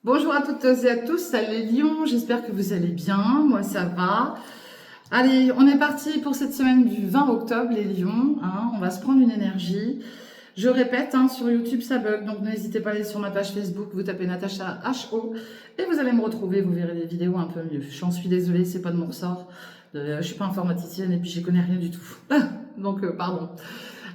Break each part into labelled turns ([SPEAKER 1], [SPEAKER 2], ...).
[SPEAKER 1] Bonjour à toutes et à tous, salut les lions, j'espère que vous allez bien, moi ça va. Allez, on est parti pour cette semaine du 20 octobre les lions, hein, on va se prendre une énergie. Je répète, hein, sur YouTube ça bug, donc n'hésitez pas à aller sur ma page Facebook, vous tapez Natacha HO et vous allez me retrouver, vous verrez les vidéos un peu mieux. J'en suis désolée, c'est pas de mon ressort, je suis pas informaticienne et puis j'y connais rien du tout. Donc pardon.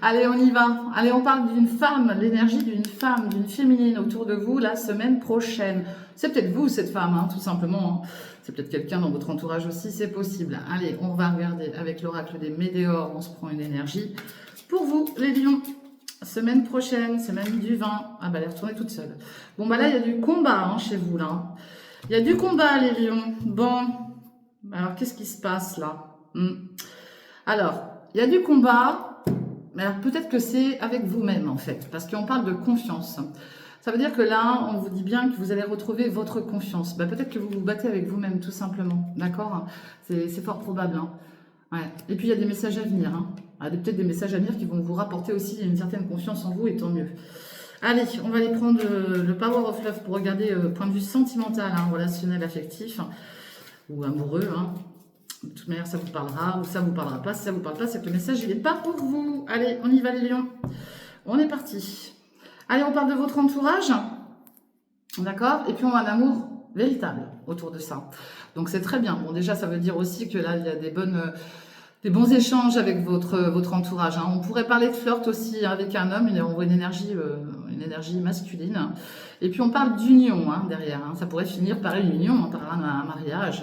[SPEAKER 1] Allez, on y va. Allez, on parle d'une femme, l'énergie d'une femme, d'une féminine autour de vous la semaine prochaine. C'est peut-être vous, cette femme, hein, tout simplement. Hein. C'est peut-être quelqu'un dans votre entourage aussi, c'est possible. Allez, on va regarder avec l'oracle des Météores, on se prend une énergie. Pour vous, les lions, semaine prochaine, semaine du 20. Ah bah, elle est retournée toute seule. Bon, bah là, il y a du combat hein, chez vous, là. Il y a du combat, les lions. Bon, alors qu'est-ce qui se passe, là Alors, il y a du combat. Mais alors peut-être que c'est avec vous-même en fait, parce qu'on parle de confiance. Ça veut dire que là, on vous dit bien que vous allez retrouver votre confiance. Bah, peut-être que vous vous battez avec vous-même tout simplement, d'accord? C'est fort probable. Hein. Ouais. Et puis il y a des messages à venir. Hein. Ah, peut-être des messages à venir qui vont vous rapporter aussi une certaine confiance en vous et tant mieux. Allez, on va aller prendre le Power of Love pour regarder point de vue sentimental, hein, relationnel, affectif ou amoureux. Hein. De toute manière, ça vous parlera ou ça vous parlera pas. Si ça vous parle pas, c'est que le message, il n'est pas pour vous. Allez, on y va les lions. On est parti. Allez, on parle de votre entourage. D'accord? Et puis, on a un amour véritable autour de ça. Donc, c'est très bien. Bon, déjà, ça veut dire aussi que là, il y a des bons échanges avec votre entourage. Hein. On pourrait parler de flirt aussi avec un homme. On voit une énergie masculine. Et puis, on parle d'union hein, derrière. Hein. Ça pourrait finir par une union, par un mariage.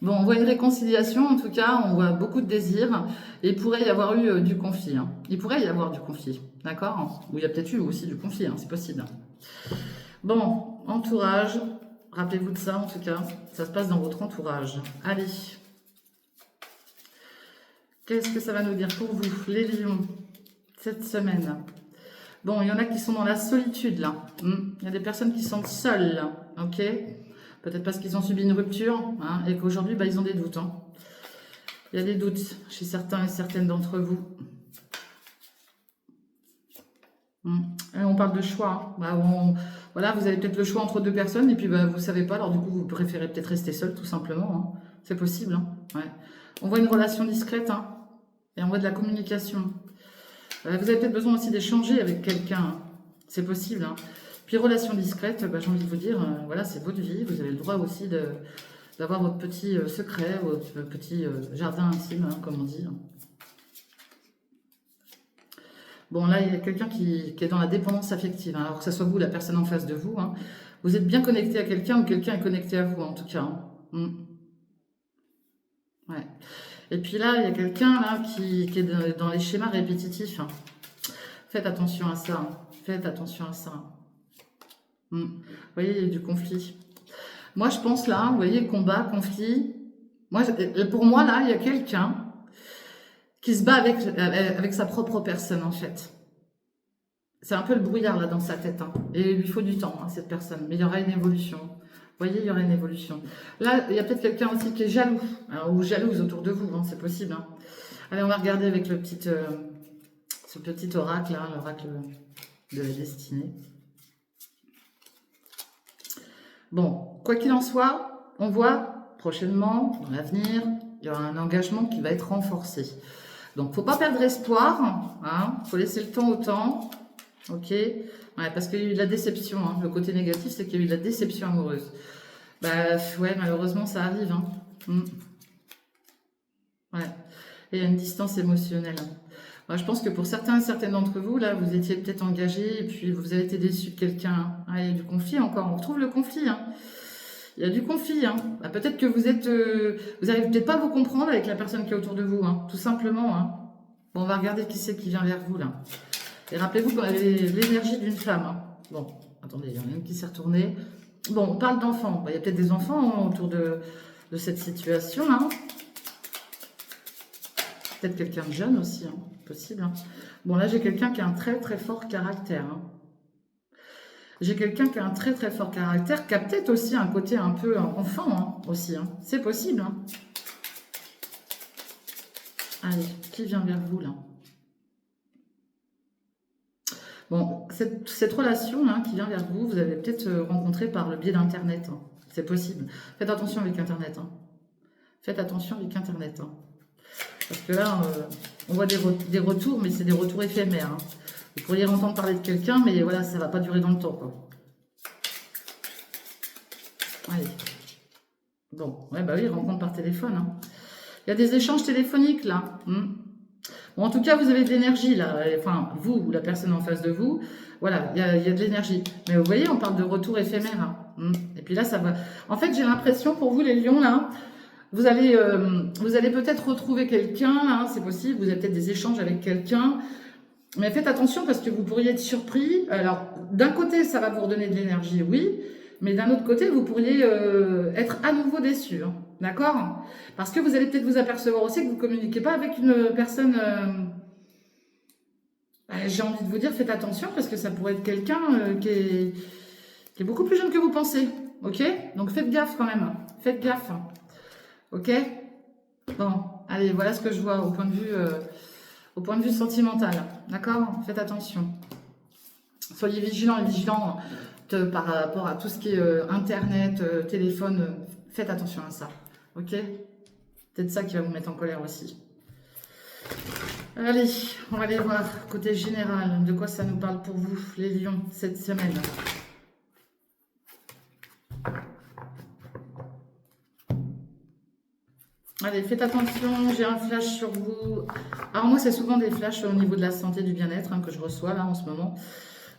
[SPEAKER 1] Bon, on voit une réconciliation, en tout cas, on voit beaucoup de désirs, et il pourrait y avoir eu du conflit. Hein. Il pourrait y avoir du conflit, d'accord? Ou il y a peut-être eu aussi du conflit, hein, c'est possible. Bon, entourage, rappelez-vous de ça, en tout cas, ça se passe dans votre entourage. Allez, qu'est-ce que ça va nous dire pour vous, les lions, cette semaine? Bon, il y en a qui sont dans la solitude, là. Il y a des personnes qui sont seules, là. Ok? Peut-être parce qu'ils ont subi une rupture, hein, et qu'aujourd'hui, bah, ils ont des doutes, hein. Il y a des doutes chez certains et certaines d'entre vous. Et on parle de choix. Hein. Bah, voilà, vous avez peut-être le choix entre deux personnes et puis bah, vous ne savez pas, alors du coup vous préférez peut-être rester seul tout simplement. Hein. C'est possible. Hein. Ouais. On voit une relation discrète hein, et on voit de la communication. Vous avez peut-être besoin aussi d'échanger avec quelqu'un. Hein. C'est possible. Hein. Puis relation discrète, bah, j'ai envie de vous dire, voilà, c'est votre vie. Vous avez le droit aussi d'avoir votre petit secret, votre petit jardin intime, hein, comme on dit. Hein. Bon, là, il y a quelqu'un qui est dans la dépendance affective. Hein. Alors que ce soit vous, la personne en face de vous, hein. Vous êtes bien connecté à quelqu'un ou quelqu'un est connecté à vous, en tout cas. Hein. Ouais. Et puis là, il y a quelqu'un là qui est dans les schémas répétitifs. Hein. Faites attention à ça. Hein. Faites attention à ça. Vous voyez, il y a du conflit. Moi, je pense là, vous voyez, combat, conflit. Moi, pour moi, là, il y a quelqu'un qui se bat avec sa propre personne, en fait. C'est un peu le brouillard là dans sa tête. Hein. Et il lui faut du temps, hein, cette personne. Mais il y aura une évolution. Vous voyez, il y aura une évolution. Là, il y a peut-être quelqu'un aussi qui est jaloux. Alors, ou jalouse autour de vous, hein, c'est possible. Hein. Allez, on va regarder avec ce petit oracle, là, l'oracle de la destinée. Bon, quoi qu'il en soit, on voit prochainement, dans l'avenir, il y aura un engagement qui va être renforcé. Donc, faut pas perdre espoir. Hein, faut laisser le temps au temps. Ok, ouais, parce qu'il y a eu de la déception. Hein. Le côté négatif, c'est qu'il y a eu de la déception amoureuse. Bah ouais, malheureusement, ça arrive. Hein. Ouais, et il y a une distance émotionnelle. Hein. Moi, je pense que pour certains et certaines d'entre vous, là, vous étiez peut-être engagés et puis vous avez été déçus de quelqu'un. Hein. Ah, il y a du conflit encore. On retrouve le conflit. Hein. Il y a du conflit. Hein. Bah, peut-être que vous n'arrivez peut-être pas à vous comprendre avec la personne qui est autour de vous. Hein. Tout simplement. Hein. Bon, on va regarder qui c'est qui vient vers vous là. Et rappelez-vous qu'on avait l'énergie d'une femme. Hein. Bon, attendez, il y en a une qui s'est retournée. Bon, on parle d'enfants. Il y a peut-être des enfants hein, autour de cette situation. Hein. Peut-être quelqu'un de jeune aussi, hein. Possible. Hein. Bon, là, j'ai quelqu'un qui a un très très fort caractère. Hein. J'ai quelqu'un qui a un très très fort caractère, qui a peut-être aussi un côté un peu enfant hein, aussi. Hein. C'est possible. Hein. Allez, qui vient vers vous là? Bon, cette relation là qui vient vers vous, vous avez peut-être rencontré par le biais d'Internet, hein. C'est possible. Faites attention avec Internet, hein. Faites attention avec Internet, hein. Parce que là, on voit des retours, mais c'est des retours éphémères, hein. Vous pourriez entendre parler de quelqu'un, mais voilà, ça ne va pas durer dans le temps, quoi. Allez. Bon, ouais, bah oui, rencontre par téléphone, hein. Il y a des échanges téléphoniques, là. Bon, en tout cas, vous avez de l'énergie, là. Enfin, vous ou la personne en face de vous. Voilà, il y a de l'énergie. Mais vous voyez, on parle de retour éphémère, hein. Et puis là, ça va... En fait, j'ai l'impression, pour vous, les lions, là, vous allez peut-être retrouver quelqu'un, hein, c'est possible. Vous avez peut-être des échanges avec quelqu'un. Mais faites attention parce que vous pourriez être surpris. Alors, d'un côté, ça va vous redonner de l'énergie, oui. Mais d'un autre côté, vous pourriez être à nouveau déçu. Hein, d'accord? Parce que vous allez peut-être vous apercevoir aussi que vous ne communiquez pas avec une personne... j'ai envie de vous dire, faites attention parce que ça pourrait être quelqu'un qui est beaucoup plus jeune que vous pensez. Ok? Donc faites gaffe quand même. Faites gaffe. Ok? Bon, allez, voilà ce que je vois au point de vue sentimental. D'accord? Faites attention. Soyez vigilants et vigilants par rapport à tout ce qui est Internet, téléphone. Faites attention à ça. Ok? Peut-être ça qui va vous mettre en colère aussi. Allez, on va aller voir côté général. De quoi ça nous parle pour vous, les lions, cette semaine? Allez, faites attention, j'ai un flash sur vous. Alors moi, c'est souvent des flashs au niveau de la santé, du bien-être que je reçois là en ce moment.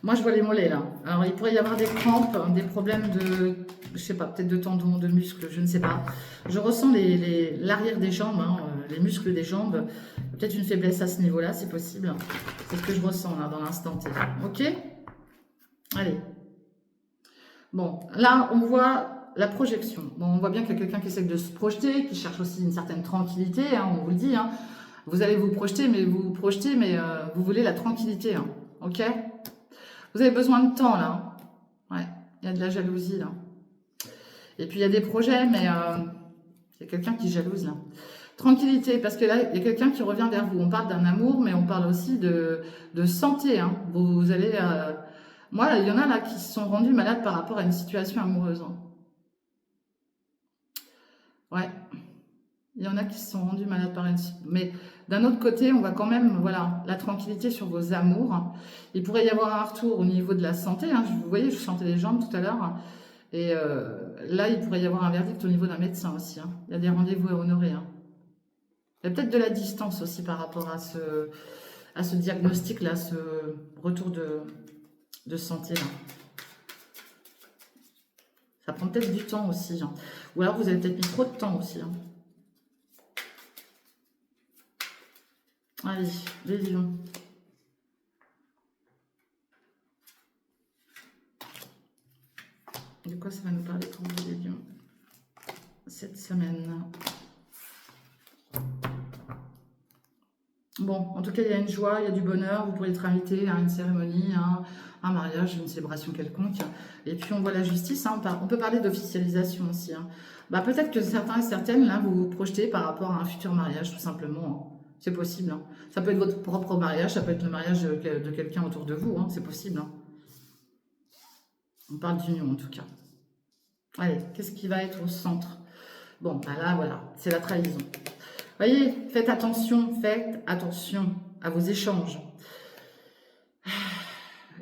[SPEAKER 1] Moi, je vois les mollets là. Alors, il pourrait y avoir des crampes, des problèmes de, je sais pas, peut-être de tendons, de muscles, je ne sais pas. Je ressens l'arrière des jambes, hein, les muscles des jambes. Peut-être une faiblesse à ce niveau-là, c'est possible. C'est ce que je ressens là dans l'instant T. Ok? Allez. Bon, là, on voit la projection. Bon, on voit bien qu'il y a quelqu'un qui essaie de se projeter, qui cherche aussi une certaine tranquillité, hein, on vous le dit. Hein. Vous allez vous projeter, mais vous voulez la tranquillité. Hein, ok? Vous avez besoin de temps, là. Ouais, il y a de la jalousie, là. Et puis, il y a des projets, mais il y a quelqu'un qui jalouse, là. Tranquillité, parce que là, il y a quelqu'un qui revient vers vous. On parle d'un amour, mais on parle aussi de santé. Hein. Vous allez... Moi, il y en a, là, qui se sont rendus malades par rapport à une situation amoureuse. Hein. Ouais. Il y en a qui se sont rendus malades par une... Mais d'un autre côté, on va quand même, voilà, la tranquillité sur vos amours. Il pourrait y avoir un retour au niveau de la santé. Hein. Vous voyez, je sentais les jambes tout à l'heure. Et là, il pourrait y avoir un verdict au niveau d'un médecin aussi. Hein. Il y a des rendez-vous à honorer. Hein. Il y a peut-être de la distance aussi par rapport à ce diagnostic-là, ce retour de santé. Là. Ça prend peut-être du temps aussi. Hein. Ou alors, vous avez peut-être mis trop de temps aussi. Hein. Allez, les lions. De quoi ça va nous parler pour vous, les lions, cette semaine? Bon, en tout cas, il y a une joie, il y a du bonheur. Vous pourrez être invité à une cérémonie, un mariage, une célébration quelconque. Et puis, on voit la justice. Hein, on peut parler d'officialisation aussi. Hein. Bah, peut-être que certains et certaines, là, vous vous projetez par rapport à un futur mariage, tout simplement. Hein. C'est possible. Hein. Ça peut être votre propre mariage, ça peut être le mariage de quelqu'un autour de vous. Hein. C'est possible. Hein. On parle d'union, en tout cas. Allez, qu'est-ce qui va être au centre? Bon, bah là, voilà, c'est la trahison. Voyez, faites attention à vos échanges.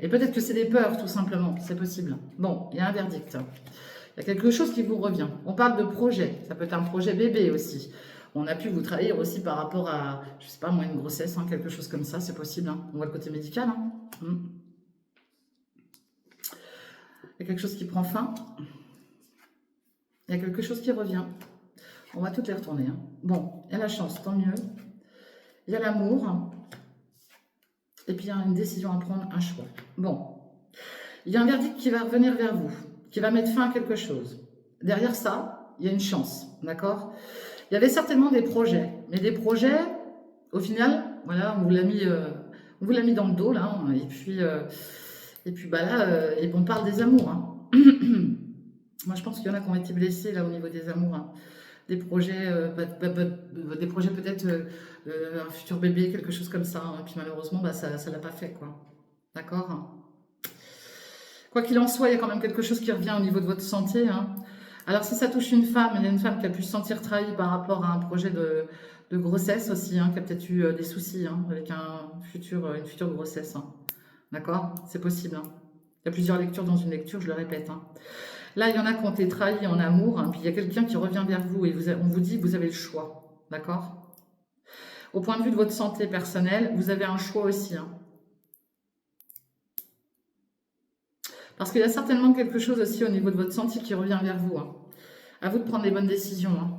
[SPEAKER 1] Et peut-être que c'est des peurs, tout simplement, c'est possible. Bon, il y a un verdict. Il y a quelque chose qui vous revient. On parle de projet, ça peut être un projet bébé aussi. On a pu vous trahir aussi par rapport à, je sais pas moi, une grossesse, hein, quelque chose comme ça, c'est possible. Hein. On voit le côté médical. Hein. Il y a quelque chose qui prend fin. Il y a quelque chose qui revient. On va toutes les retourner. Hein. Bon, il y a la chance, tant mieux. Il y a l'amour. Et puis il y a une décision à prendre, un choix. Bon, il y a un verdict qui va revenir vers vous, qui va mettre fin à quelque chose. Derrière ça, il y a une chance, d'accord? Il y avait certainement des projets, mais des projets, au final, voilà, on vous l'a mis dans le dos, là, et puis bah là, et on parle des amours. Hein. Moi, je pense qu'il y en a qui ont été blessés, là, au niveau des amours. Hein. Des projets peut-être un futur bébé, quelque chose comme ça. Hein. Et puis malheureusement, bah, ça ne l'a pas fait, quoi. D'accord? Quoi qu'il en soit, il y a quand même quelque chose qui revient au niveau de votre santé, hein. Alors, si ça touche une femme, il y a une femme qui a pu se sentir trahie par rapport à un projet de grossesse aussi, hein, qui a peut-être eu des soucis hein, avec une future grossesse. Hein. D'accord? C'est possible. Hein. Il y a plusieurs lectures dans une lecture, je le répète. Hein. Là, il y en a qui ont été trahis en amour, hein, puis il y a quelqu'un qui revient vers vous et on vous dit que vous avez le choix. D'accord? Au point de vue de votre santé personnelle, vous avez un choix aussi. Hein. Parce qu'il y a certainement quelque chose aussi au niveau de votre santé qui revient vers vous. Hein. À vous de prendre les bonnes décisions. Hein.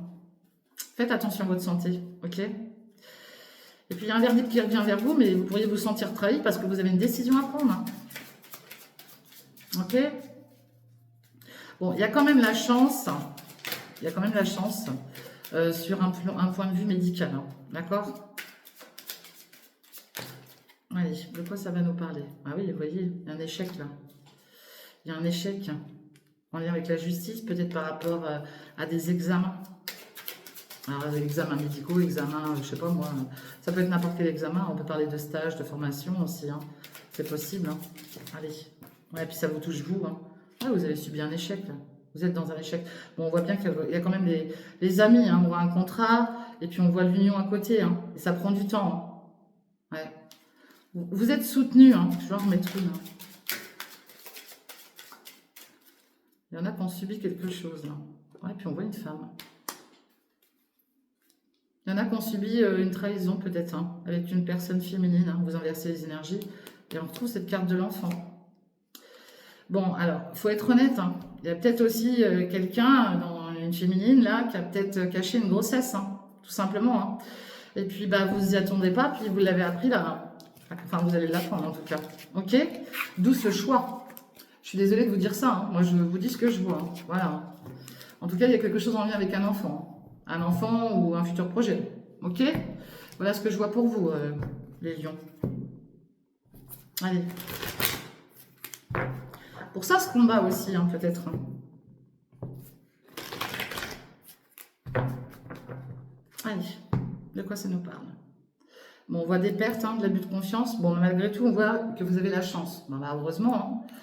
[SPEAKER 1] Faites attention à votre santé, ok? Et puis il y a un verdict qui revient vers vous, mais vous pourriez vous sentir trahi parce que vous avez une décision à prendre. Hein. Ok? Bon, il y a quand même la chance, sur un point de vue médical. Hein. D'accord? Allez, de quoi ça va nous parler? Ah oui, vous voyez, il y a un échec là. Il y a un échec en lien avec la justice, peut-être par rapport à des examens. Alors, des examens médicaux, examens, je sais pas moi, ça peut être n'importe quel examen, on peut parler de stage, de formation aussi, hein. C'est possible. Hein. Allez, ouais, puis ça vous touche vous. Hein. Ah, vous avez subi un échec, là. Vous êtes dans un échec. Bon, on voit bien qu'il y a quand même les amis, hein. On voit un contrat, et puis on voit l'union à côté, hein. Et ça prend du temps. Hein. Ouais. Vous êtes soutenu, hein. Je vais en remettre une. Hein. Il y en a qui ont subi quelque chose, là. Ouais, puis on voit une femme. Il y en a qui ont subi une trahison, peut-être, hein, avec une personne féminine. Hein, vous inversez les énergies. Et on retrouve cette carte de l'enfant. Bon, alors, il faut être honnête. Hein. Il y a peut-être aussi quelqu'un, dans une féminine, là, qui a peut-être caché une grossesse, hein, tout simplement. Hein. Et puis, bah, vous n'y attendez pas, puis vous l'avez appris, là. Enfin, vous allez l'apprendre, en tout cas. OK? D'où ce choix. Je suis désolée de vous dire ça. Hein. Moi, je vous dis ce que je vois. Hein. Voilà. En tout cas, il y a quelque chose en lien avec un enfant. Un enfant ou un futur projet. OK? Voilà ce que je vois pour vous, les lions. Allez. Pour ça, ce combat aussi, hein, peut-être. Allez. De quoi ça nous parle? Bon, on voit des pertes, hein, de l'abus de confiance. Bon, malgré tout, on voit que vous avez la chance. Bon, bah, heureusement. Hein.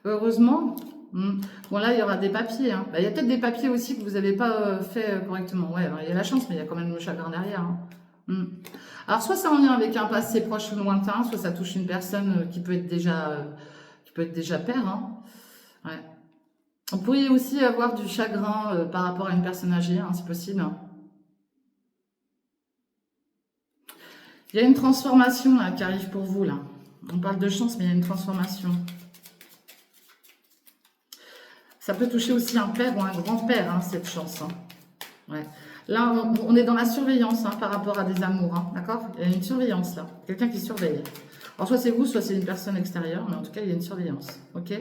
[SPEAKER 1] Heureusement. Bon, là, il y aura des papiers. Hein. Bah, il y a peut-être des papiers aussi que vous n'avez pas fait correctement. Ouais, alors, il y a la chance, mais il y a quand même le chagrin derrière. Hein. Alors, soit c'est en lien avec un passé proche ou lointain, soit ça touche une personne qui peut être déjà père. Hein. Ouais. On pourrait aussi avoir du chagrin par rapport à une personne âgée, hein, c'est possible. Hein. Il y a une transformation là, qui arrive pour vous. Là. On parle de chance, mais il y a une transformation. Ça peut toucher aussi un père ou un grand-père, hein, cette chance. Hein. Ouais. Là, on est dans la surveillance hein, par rapport à des amours. Hein, d'accord? Il y a une surveillance là. Quelqu'un qui surveille. Alors, soit c'est vous, soit c'est une personne extérieure, mais en tout cas, il y a une surveillance. Ok?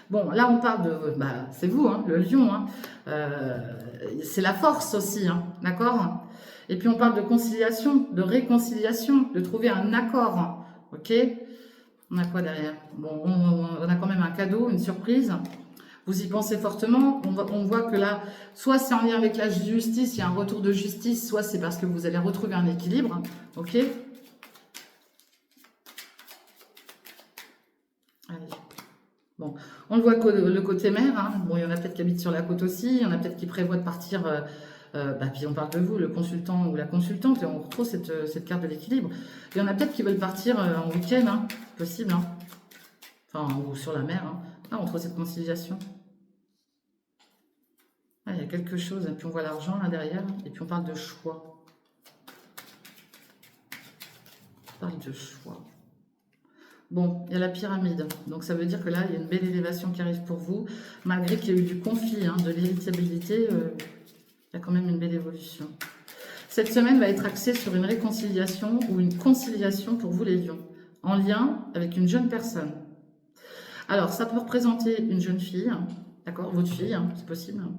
[SPEAKER 1] Bon, là, on parle de... Bah, c'est vous, hein, le lion. Hein. C'est la force aussi. Hein, d'accord? Et puis, on parle de conciliation, de réconciliation, de trouver un accord. Hein, ok? On a quoi derrière? Bon, on a quand même un cadeau, une surprise. Vous y pensez fortement, on voit que là, soit c'est en lien avec la justice, il y a un retour de justice, soit c'est parce que vous allez retrouver un équilibre, ok? Allez. Bon, on le voit que le côté mer, hein. Bon, il y en a peut-être qui habitent sur la côte aussi, il y en a peut-être qui prévoient de partir, puis on parle de vous, le consultant ou la consultante, et on retrouve cette carte de l'équilibre. Il y en a peut-être qui veulent partir en week-end, hein, possible, hein. Enfin, ou sur la mer, hein. Là, on trouve cette conciliation. Ah, il y a quelque chose, et puis on voit l'argent là derrière, et puis on parle de choix. On parle de choix. Bon, il y a la pyramide, donc ça veut dire que là, il y a une belle élévation qui arrive pour vous, malgré qu'il y a eu du conflit, hein, de l'héritabilité, il y a quand même une belle évolution. Cette semaine va être axée sur une réconciliation ou une conciliation pour vous les lions, en lien avec une jeune personne. Alors, ça peut représenter une jeune fille, hein, d'accord, votre fille, hein, c'est possible, hein.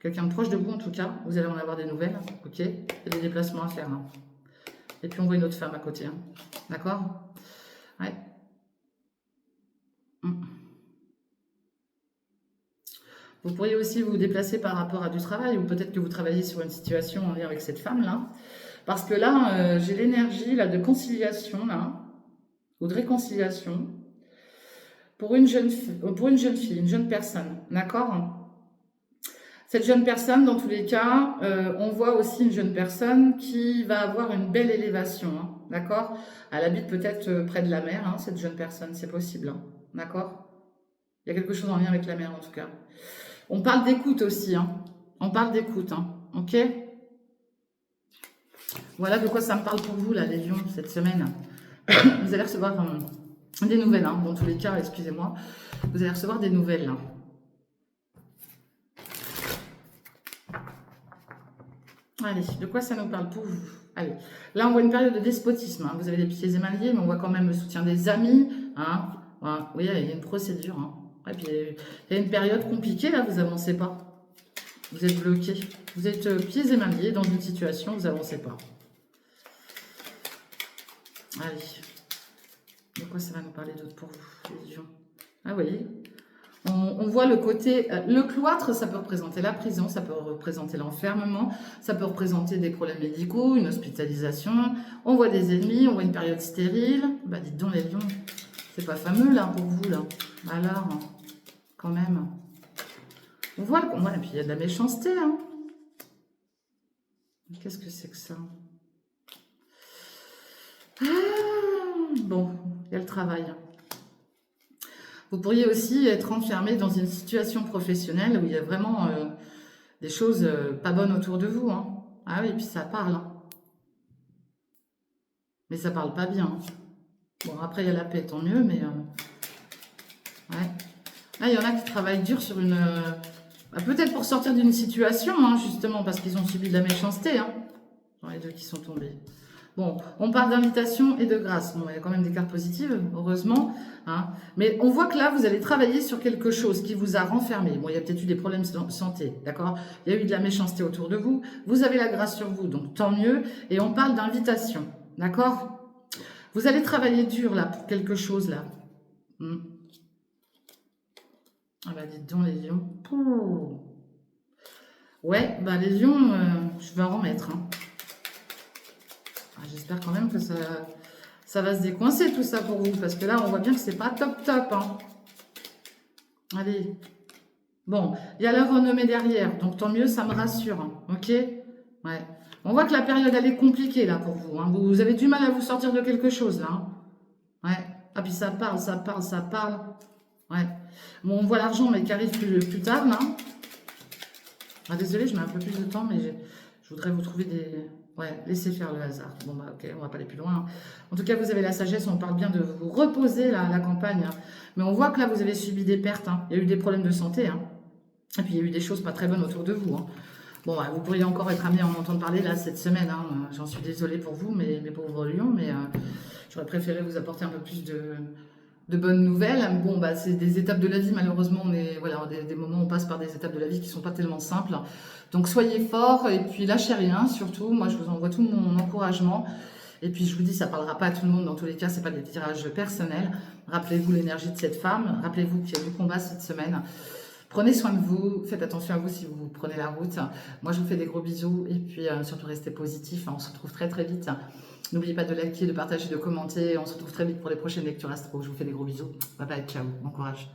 [SPEAKER 1] Quelqu'un de proche de vous en tout cas, vous allez en avoir des nouvelles, ok? Il y a des déplacements à faire. Hein. Et puis on voit une autre femme à côté, hein. D'accord? Ouais. Vous pourriez aussi vous déplacer par rapport à du travail, ou peut-être que vous travaillez sur une situation en lien avec cette femme-là. Parce que là, j'ai l'énergie là, de conciliation, là, ou de réconciliation. pour une jeune fille, une jeune personne, d'accord? Cette jeune personne, dans tous les cas, on voit aussi une jeune personne qui va avoir une belle élévation, hein, d'accord? Elle habite peut-être près de la mer, hein, cette jeune personne, c'est possible, hein, d'accord? Il y a quelque chose en lien avec la mer, en tout cas. On parle d'écoute aussi, hein. On parle d'écoute, hein, ok? Voilà de quoi ça me parle pour vous, là, les lions, cette semaine. Vous allez recevoir des nouvelles, hein, dans tous les cas, excusez-moi. Vous allez recevoir des nouvelles, là. Allez, de quoi ça nous parle pour vous? Allez, là on voit une période de despotisme, hein. Vous avez des pieds et mains liés, mais on voit quand même le soutien des amis, hein. Voilà. Oui, il y a une procédure, hein. Et puis il y a une période compliquée, là, vous n'avancez pas. Vous êtes bloqué. Vous êtes pieds et mains liés dans une situation, vous n'avancez pas. Allez, de quoi ça va nous parler d'autre pour vous, les lions? Ah oui, on voit le côté, le cloître, ça peut représenter la prison, ça peut représenter l'enfermement, ça peut représenter des problèmes médicaux, une hospitalisation. On voit des ennemis, on voit une période stérile. Bah dites donc les lions, c'est pas fameux là pour vous là. Alors, quand même. On voit, et puis il y a de la méchanceté. Hein. Qu'est-ce que c'est que ça? Bon, il y a le travail. Vous pourriez aussi être enfermé dans une situation professionnelle où il y a vraiment des choses pas bonnes autour de vous. Hein. Ah oui, puis ça parle. Hein. Mais ça parle pas bien. Hein. Bon, après, il y a la paix, tant mieux, mais... ouais. Là, il y en a qui travaillent dur sur une... peut-être pour sortir d'une situation, hein, justement, parce qu'ils ont subi de la méchanceté. Hein. Dans les deux qui sont tombés. Bon, on parle d'invitation et de grâce. Bon, il y a quand même des cartes positives, heureusement. Hein. Mais on voit que là, vous allez travailler sur quelque chose qui vous a renfermé. Bon, il y a peut-être eu des problèmes de santé, d'accord? Il y a eu de la méchanceté autour de vous. Vous avez la grâce sur vous, donc tant mieux. Et on parle d'invitation, d'accord? Vous allez travailler dur, là, pour quelque chose, là. Ah bah, dites donc, les lions. Pouh. Ouais, bah, les lions, je vais en remettre, hein. J'espère quand même que ça va se décoincer tout ça pour vous. Parce que là, on voit bien que c'est pas top top. Hein. Allez. Bon, il y a la renommée derrière. Donc tant mieux, ça me rassure. Hein. Ok? Ouais. On voit que la période, elle est compliquée là pour vous. Hein. Vous avez du mal à vous sortir de quelque chose là. Hein. Ouais. Ah puis ça parle, ça parle, ça parle. Ouais. Bon, on voit l'argent mais qui arrive plus tard là. Ah, désolé, je mets un peu plus de temps, mais je voudrais vous trouver des... Ouais, laissez faire le hasard. Bon, bah, ok, on va pas aller plus loin. Hein. En tout cas, vous avez la sagesse, on parle bien de vous reposer, la campagne. Hein. Mais on voit que là, vous avez subi des pertes. Hein. Il y a eu des problèmes de santé. Hein. Et puis, il y a eu des choses pas très bonnes autour de vous. Hein. Bon, bah, vous pourriez encore être amené à en entendre parler, là, cette semaine. Hein. J'en suis désolée pour vous, mes pauvres lions, mais j'aurais préféré vous apporter un peu plus de bonnes nouvelles. Bon, bah, c'est des étapes de la vie, malheureusement, mais voilà, des moments où on passe par des étapes de la vie qui sont pas tellement simples. Donc, soyez forts et puis lâchez rien, surtout. Moi, je vous envoie tout mon encouragement. Et puis, je vous dis, ça parlera pas à tout le monde. Dans tous les cas, c'est pas des tirages personnels. Rappelez-vous l'énergie de cette femme. Rappelez-vous qu'il y a du combat cette semaine. Prenez soin de vous. Faites attention à vous si vous prenez la route. Moi, je vous fais des gros bisous. Et puis, surtout, restez positifs. On se retrouve très, très vite. N'oubliez pas de liker, de partager, de commenter. On se retrouve très vite pour les prochaines lectures astro. Je vous fais des gros bisous. Bye bye, ciao, bon courage.